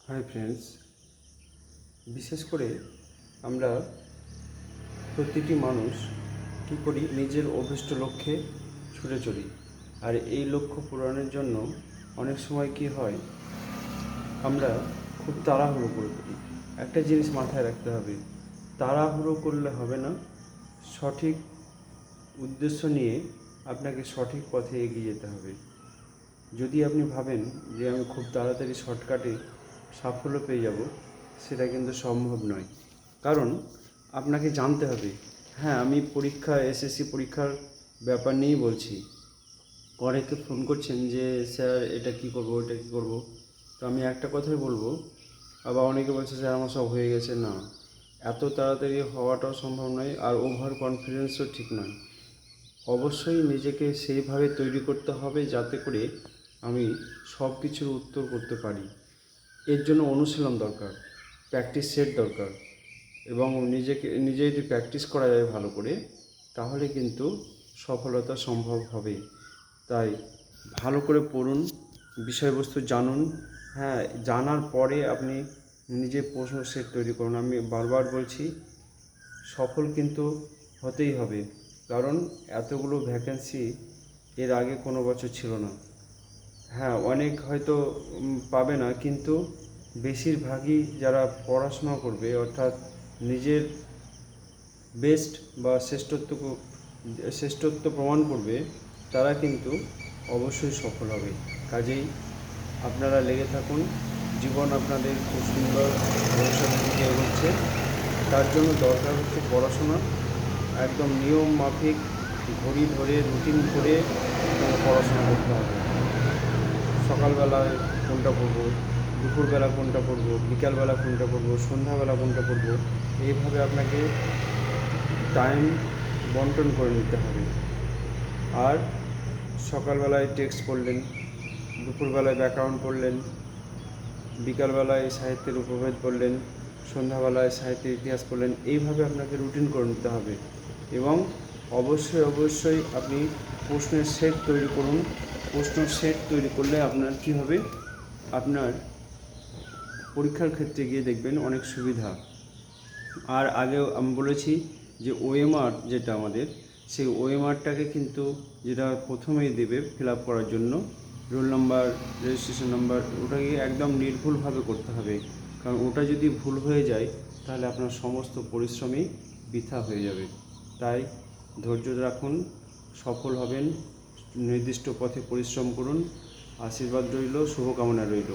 Hi friends, বিশেষ করে আমরা প্রতিটি মানুষ কী করি, নিজের অভীষ্ট লক্ষ্যে ছুটে চলি। আর এই লক্ষ্য পূরণের জন্য অনেক সময় কি হয়, আমরা খুব তাড়াহুড়ো করে ফেলি। একটা জিনিস মাথায় রাখতে হবে, তাড়াহুড়ো করলে হবে না। সঠিক উদ্দেশ্য নিয়ে আপনাকে সঠিক পথে এগিয়ে যেতে হবে। যদি আপনি ভাবেন যে আমি খুব তাড়াতাড়ি শর্টকাটে সাফল্য পেয়ে যাব, সেটা কিন্তু সম্ভব নয়। কারণ আপনাকে জানতে হবে। হ্যাঁ, আমি এসএসসি পরীক্ষার ব্যাপার নিয়েই বলছি। অনেকে ফোন করছেন যে স্যার এটা কী করবো, এটা কী করবো। তো আমি একটা কথাই বলবো। আবার অনেকে বলছে স্যার আমার সব হয়ে গেছে। না, এত তাড়াতাড়ি হওয়াটাও সম্ভব নয়, আর ওভার কনফিডেন্সও ঠিক নয়। অবশ্যই নিজেকে সেইভাবে তৈরি করতে হবে যাতে করে আমি সব কিছুর উত্তর করতে পারি। এর জন্য অনুশীলন দরকার, প্র্যাকটিস সেট দরকার, এবং নিজে যদি প্র্যাকটিস করা যায় ভালো করে, তাহলে কিন্তু সফলতা সম্ভব হবে। তাই ভালো করে পড়ুন, বিষয়বস্তু জানুন। হ্যাঁ, জানার পরে আপনি নিজে প্রশ্ন সেট তৈরি করুন। আমি বারবার বলছি, সফল কিন্তু হতেই হবে। কারণ এতগুলো ভ্যাকেন্সি এর আগে কোনো বছর ছিল না। হ্যাঁ, অনেক হয়তো পাবে না, কিন্তু বেশিরভাগই যারা পড়াশোনা করবে, অর্থাৎ নিজের বেস্ট বা শ্রেষ্ঠত্ব প্রমাণ করবে, তারা কিন্তু অবশ্যই সফল হবে। কাজেই আপনারা লেগে থাকুন। জীবন আপনাদের খুব সুন্দর ভবিষ্যতের দিকে এগোচ্ছে। তার জন্য দরকার হচ্ছে পড়াশোনা। একদম নিয়ম মাফিক ঘড়ি ধরে রুটিন করে পড়াশোনা করতে হবে। সকালবেলায় কোনটা পড়বো, দুপুরবেলা কোনটা পড়বো, বিকালবেলা কোনটা পড়বো, সন্ধ্যাবেলা কোনটা পড়বো, এইভাবে আপনাকে টাইম বন্টন করে নিতে হবে। আর সকালবেলায় টেক্সট পড়লেন, দুপুরবেলায় ব্যাকরণ পড়লেন, বিকালবেলায় সাহিত্যের উপভেদ পড়লেন, সন্ধ্যাবেলায় সাহিত্যের ইতিহাস পড়লেন। এইভাবে আপনাকে রুটিন করে নিতে হবে। এবং অবশ্যই আপনি প্রশ্নের সেট তৈরি করুন। প্রশ্ন সেট তৈরি করলে আপনার কী হবে, আপনার পরীক্ষার ক্ষেত্রে গিয়ে দেখবেন অনেক সুবিধা। আর আগেও আমি বলেছি যে ওএমআর যেটা আমাদের, সেই ওএমআরটাকে কিন্তু যেটা প্রথমেই দেবে ফিল আপ করার জন্য, রোল নাম্বার, রেজিস্ট্রেশন নাম্বার, ওটাকে একদম নির্ভুলভাবে করতে হবে। কারণ ওটা যদি ভুল হয়ে যায়, তাহলে আপনার সমস্ত পরিশ্রমই বৃথা হয়ে যাবে। তাই ধৈর্য রাখুন, সফল হবেন। নির্দিষ্ট পথে পরিশ্রম করুন। আশীর্বাদ রইল, শুভকামনা রইল।